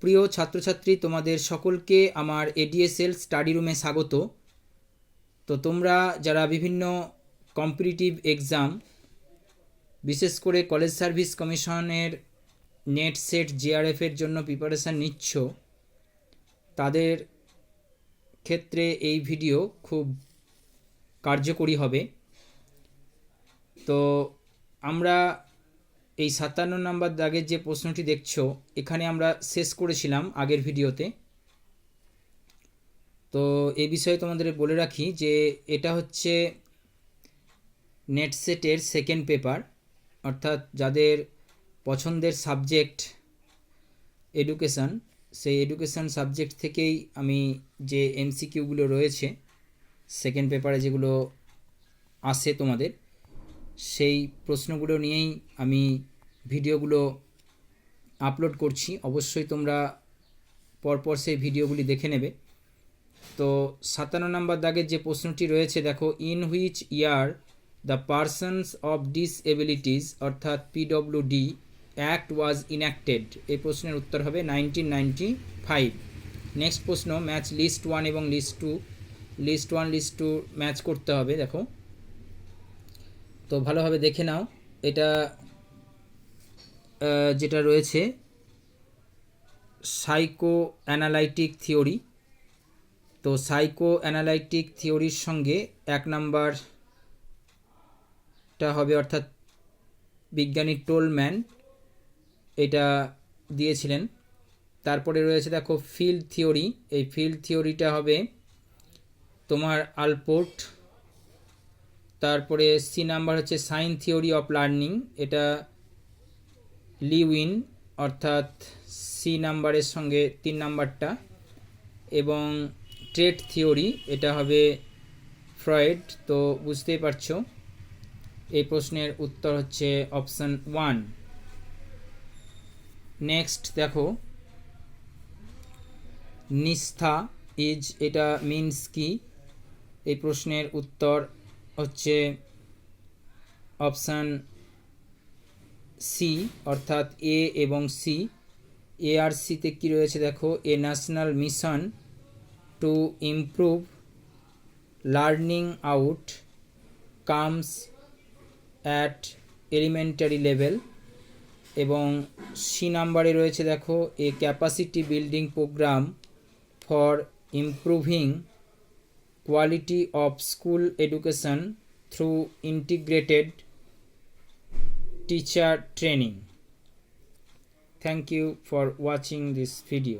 প্রিয় ছাত্রছাত্রী, তোমাদের সকলকে আমার এডিএসএল স্টাডি রুমে স্বাগত। তো তোমরা যারা বিভিন্ন কম্পিটিটিভ এক্সাম, বিশেষ করে কলেজ সার্ভিস কমিশনের নেট সেট জিআরএফের জন্য প্রিপারেশান নিচ্ছ, তাদের ক্ষেত্রে এই ভিডিও খুব কার্যকরী হবে। তো আমরা এই 57 নম্বর দাগের যে প্রশ্নটি দেখছো, এখানে আমরা শেষ করেছিলাম আগের ভিডিওতে। তো এই বিষয়ে তোমাদের বলে রাখি যে এটা হচ্ছে নেট সেটের সেকেন্ড পেপার, অর্থাৎ যাদের পছন্দের সাবজেক্ট এডুকেশান, সেই এডুকেশান সাবজেক্ট থেকেই আমি যে এমসিকিউগুলো রয়েছে সেকেন্ড পেপারে যেগুলো আসে তোমাদের, সেই প্রশ্নগুলো নিয়েই আমি ভিডিওগুলো আপলোড করছি। অবশ্যই তোমরা পরপর সেই ভিডিওগুলি দেখে নেবে। তো 57 নম্বর দাগের যে প্রশ্নটি রয়েছে দেখো, in which year the persons of disabilities অর্থাৎ পিডব্লিউডি অ্যাক্ট ওয়াজ ইনঅ্যাক্টেড। এই প্রশ্নের উত্তর হবে 1995। নেক্সট প্রশ্ন, ম্যাচ লিস্ট 1 এবং লিস্ট 2। লিস্ট 1 লিস্ট 2 ম্যাচ করতে হবে। দেখো, তো ভালোভাবে দেখে নাও। এটা যেটা রয়েছে সাইকো অ্যানালাইটিক থিওরি। তো সাইকো অ্যানালাইটিক থিওরির সঙ্গে 1 নাম্বারটা হবে, অর্থাৎ বিজ্ঞানী টোলম্যান এটা দিয়েছিলেন। তারপরে রয়েছে দেখো ফিল্ড থিওরি। এই ফিল্ড থিওরিটা হবে তোমার আলপোর্ট। তারপরে সি নাম্বার হচ্ছে সাইন থিওরি অফ লার্নিং, এটা লিউইন, অর্থাৎ সি নাম্বারের সঙ্গে 3 নাম্বারটা। এবং ট্রেট থিওরি, এটা হবে ফ্রয়েড। তো বুঝতেই পারছো এই প্রশ্নের উত্তর হচ্ছে অপশান 1। নেক্সট দেখো, নিস্থা ইজ, এটা মিনস কি? এই প্রশ্নের উত্তর হচ্ছে অপশান সি, অর্থাৎ এ এবং সি। এ আর সিতে কী রয়েছে দেখো, A national mission to improve learning outcomes at elementary level. এবং সি নাম্বারে রয়েছে দেখো, A capacity building programme for improving quality of school education through integrated teacher training. Thank you for watching this video.